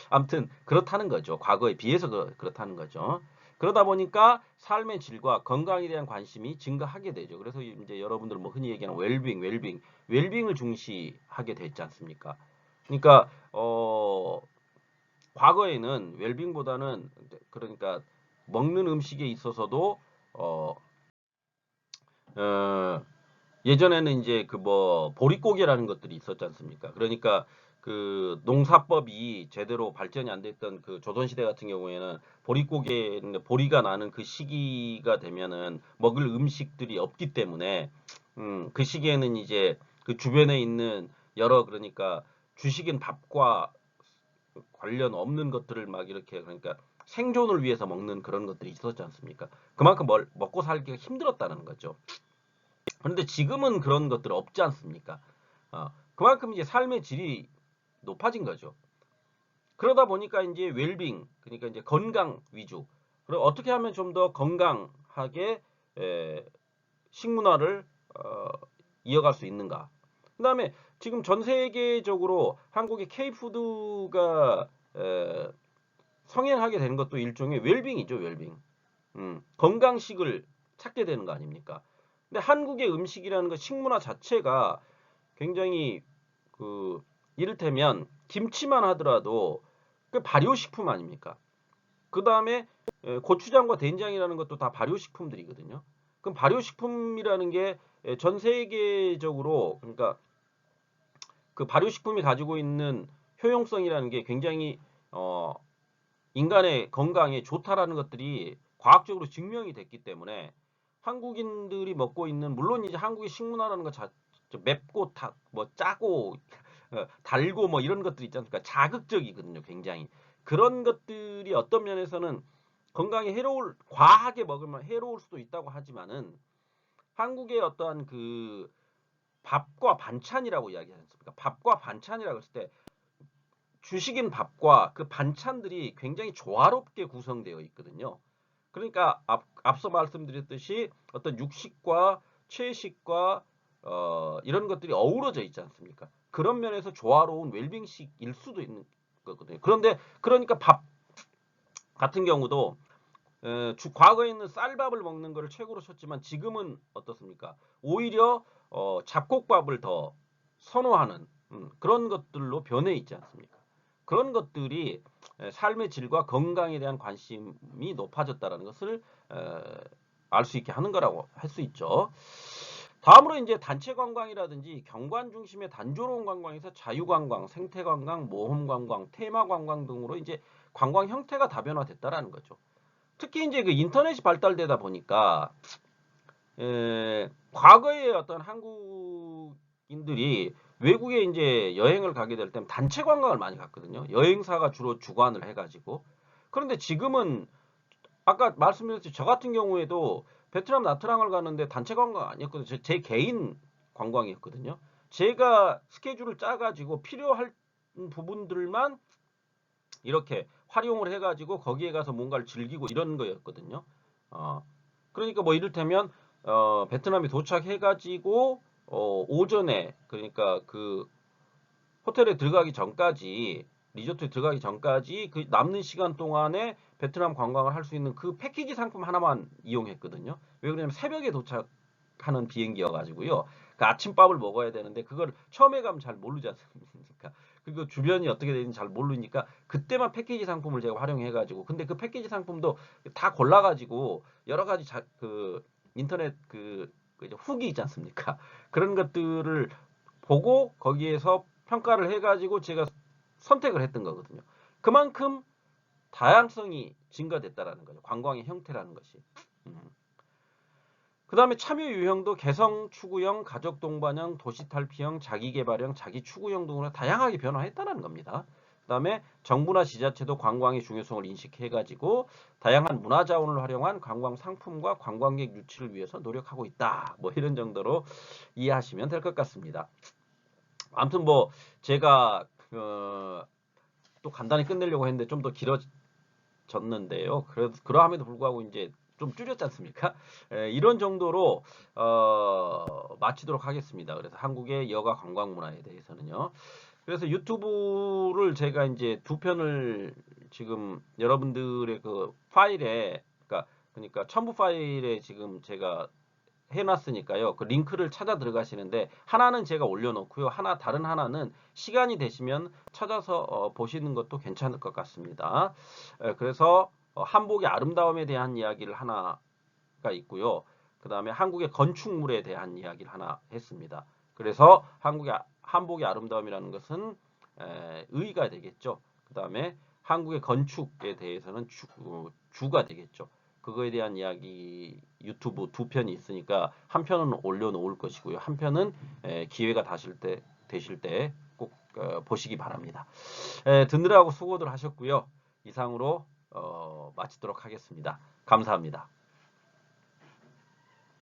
아무튼 그렇다는 거죠. 과거에 비해서 그렇다는 거죠. 그러다 보니까 삶의 질과 건강에 대한 관심이 증가하게 되죠. 그래서 이제 여러분들 뭐 흔히 얘기하는 웰빙을 중시하게 됐지 않습니까? 그러니까 과거에는 웰빙보다는 그러니까 먹는 음식에 있어서도 어, 어, 예전에는 이제 그 뭐 보릿고개라는 것들이 있었지 않습니까? 그러니까 그 농사법이 제대로 발전이 안 됐던 그 조선시대 같은 경우에는 보릿고개, 보리가 나는 그 시기가 되면은 먹을 음식들이 없기 때문에 그 시기에는 이제 그 주변에 있는 여러 그러니까 주식인 밥과 관련 없는 것들을 막 이렇게 그러니까 생존을 위해서 먹는 그런 것들이 있었지 않습니까? 그만큼 먹고 살기가 힘들었다는 거죠. 그런데 지금은 그런 것들 없지 않습니까? 그만큼 이제 삶의 질이 높아진 거죠. 그러다 보니까 이제 웰빙, 그러니까 이제 건강 위주. 그리고 어떻게 하면 좀 더 건강하게 식문화를 이어갈 수 있는가. 그다음에 지금 전 세계적으로 한국의 K푸드가 성행하게 되는 것도 일종의 웰빙이죠, 웰빙. 건강식을 찾게 되는 거 아닙니까? 근데 한국의 음식이라는 것 식문화 자체가 굉장히 그 이를테면 김치만 하더라도 그 발효식품 아닙니까? 그 다음에 고추장과 된장이라는 것도 다 발효식품들이거든요. 그럼 발효식품이라는 게 전 세계적으로 그러니까 그 발효식품이 가지고 있는 효용성이라는 게 굉장히 어, 인간의 건강에 좋다라는 것들이 과학적으로 증명이 됐기 때문에 한국인들이 먹고 있는 물론 이제 한국의 식문화라는 거 맵고 뭐 짜고 달고 뭐 이런 것들이 있지 않습니까? 자극적이거든요, 굉장히. 그런 것들이 어떤 면에서는 건강에 과하게 먹으면 해로울 수도 있다고 하지만은 한국의 어떠한 그 밥과 반찬이라고 이야기하지 않습니까? 밥과 반찬이라고 했을 때 주식인 밥과 그 반찬들이 굉장히 조화롭게 구성되어 있거든요. 그러니까 앞서 말씀드렸듯이 어떤 육식과 채식과 이런 것들이 어우러져 있지 않습니까? 그런 면에서 조화로운 웰빙식일 수도 있는 거거든요. 그런데 그러니까 밥 같은 경우도 과거에는 쌀밥을 먹는 것을 최고로 쳤지만 지금은 어떻습니까? 오히려 잡곡밥을 더 선호하는 그런 것들로 변해 있지 않습니까? 그런 것들이 삶의 질과 건강에 대한 관심이 높아졌다는 것을 알 수 있게 하는 거라고 할 수 있죠. 다음으로 이제 단체 관광이라든지 경관 중심의 단조로운 관광에서 자유관광, 생태관광, 모험관광, 테마관광 등으로 이제 관광 형태가 다변화됐다라는 거죠. 특히 이제 그 인터넷이 발달되다 보니까 과거에 어떤 한국인들이 외국에 이제 여행을 가게 될 때는 단체 관광을 많이 갔거든요. 여행사가 주로 주관을 해가지고. 그런데 지금은 아까 말씀드렸듯이 저 같은 경우에도 베트남 나트랑을 가는데 단체 관광 아니었거든요. 제 개인 관광이었거든요. 제가 스케줄을 짜가지고 필요할 부분들만 이렇게 활용을 해가지고 거기에 가서 뭔가를 즐기고 이런 거였거든요. 어, 그러니까 뭐 이를테면 베트남에 도착해가지고 오전에 그러니까 그 호텔에 들어가기 전까지 리조트에 들어가기 전까지 그 남는 시간 동안에 베트남 관광을 할 수 있는 그 패키지 상품 하나만 이용했거든요. 왜 그러냐면 새벽에 도착하는 비행기여가지고요. 그 아침밥을 먹어야 되는데 그걸 처음에 가면 잘 모르지 않습니까? 그리고 주변이 어떻게 되는지 잘 모르니까 그때만 패키지 상품을 제가 활용해가지고 근데 그 패키지 상품도 다 골라가지고 여러 가지 그 인터넷 그 이제 후기 있지 않습니까? 그런 것들을 보고 거기에서 평가를 해가지고 제가 선택을 했던 거거든요. 그만큼 다양성이 증가됐다라는 거죠. 관광의 형태라는 것이. 그 다음에 참여 유형도 개성 추구형, 가족 동반형, 도시 탈피형, 자기 개발형, 자기 추구형 등으로 다양하게 변화했다는 겁니다. 그 다음에 정부나 지자체도 관광의 중요성을 인식해가지고 다양한 문화 자원을 활용한 관광 상품과 관광객 유치를 위해서 노력하고 있다. 뭐 이런 정도로 이해하시면 될 것 같습니다. 아무튼 뭐 제가 또 간단히 끝내려고 했는데 좀 더 길어졌는데요. 그러함에도 불구하고 이제 좀 줄였지 않습니까? 이런 정도로 마치도록 하겠습니다. 그래서 한국의 여가 관광 문화에 대해서는요. 그래서 유튜브를 제가 이제 두 편을 지금 여러분들의 그 파일에 그러니까 첨부 파일에 지금 제가 해놨으니까요. 그 링크를 찾아 들어가시는데 하나는 제가 올려놓고요. 다른 하나는 시간이 되시면 찾아서 보시는 것도 괜찮을 것 같습니다. 그래서 한복의 아름다움에 대한 이야기를 하나가 있고요. 그 다음에 한국의 건축물에 대한 이야기를 하나 했습니다. 그래서 한복의 아름다움이라는 것은 의가 되겠죠. 그 다음에 한국의 건축에 대해서는 주가 되겠죠. 그거에 대한 이야기 유튜브 두 편이 있으니까 한 편은 올려놓을 것이고요. 한 편은 기회가 되실 때 꼭 보시기 바랍니다. 듣느라고 수고들 하셨고요. 이상으로 마치도록 하겠습니다. 감사합니다.